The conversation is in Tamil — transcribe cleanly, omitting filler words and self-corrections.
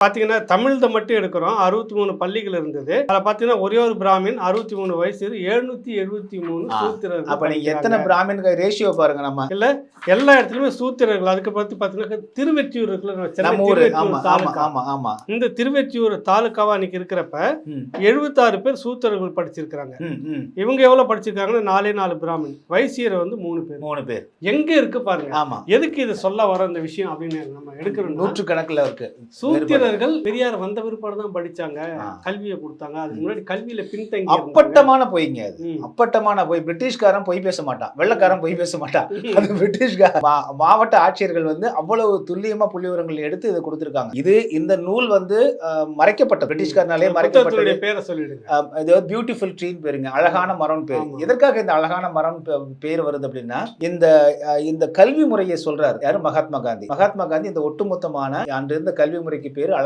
பார்த்தீங்கன்னா, தமிழ்த மட்டும் எடுக்கிறோம். 63 பள்ளிகள் இருந்தது. அதில பார்த்தீங்கன்னா, ஒரே ஒரு பிராமின் 63 வயசு 773 ஆ. சூத்திரர்கள் அப்ப நீங்க எத்தனை படிக்கிறாங்க. பிராமின்க ரேஷியோ பாருங்க நம்ம. இல்ல, எல்லா இடத்துலயுமே சூத்திரர்கள். அதுக்கு பத்தி பார்த்தீங்கன்னா, திருவெற்றியூர் இருக்குல்ல, சென்னை நம்ம ஊரு. ஆமா, திருவெற்றியூர் ஆமா, தாலுகா. ஆமா, ஆமா. இந்த திருவெற்றியூர் தாலுகாவா அன்னைக்கு இருக்கிறப்ப, ம். 76 பேர் சூத்திரர்கள் படிச்சிருக்கிறாங்க. ம், ம். இவங்க எவ்வளோ படிச்சிருக்காங்கன்னா, 4 பிராமின். வைசியர் வந்து 3 பேர். 3 பேர். எங்க இருக்கு பாருங்க. ஆமா. எதுக்கு இத சொல்ல வர இந்த விஷயம் அப்படின்னு நம்ம எடுக்கிறோம்னா, நூற்றுக்கணக்குல இருக்கு. சூத்திரர்கள் பெரியார் வந்த பிற்பாடு தான் படிச்சாங்க, ஆ. கல்வியை கொடுத்தாங்க. அதுக்கு முன்னாடி கல்வியில பின்தங்கி இருந்தாங்க. அப்பட்டமான பொய்ங்க அது. ம். அப்பட்டமான பொய். பிரிட்டிஷ்காரன் பொய் பேச மாட்டான். வெள்ளைக்காரன் பொய் பேச மாட்டான். அது மாவட்ட ஆட்சியர்கள் வந்து அவ்வளவு துல்லியமா புள்ளிவிவரங்கள் எடுத்து இதை கொடுத்திருக்காங்க. இந்த நூல் வந்து மறைக்கப்பட்ட பிரிட்டிஷ்காரனாலே மறைக்கப்பட்டது. புத்தகத்துடைய பேரை சொல்லிடுங்க. இது பியூட்டிஃபுல் ட்ரீன்னு பேருங்க. அழகான மரம் பேர். ஆமா. எதற்காக இந்த அழகான மரம் பேர் வருது அப்படின்னா, இந்த கல்வி முறையை சொல்றாரு யாரு? மகாத்மா காந்தி. மகாத்மா காந்தி இந்த ஒட்டுமொத்தமான அன்று இருந்த கல்வி முறைக்கு பேரு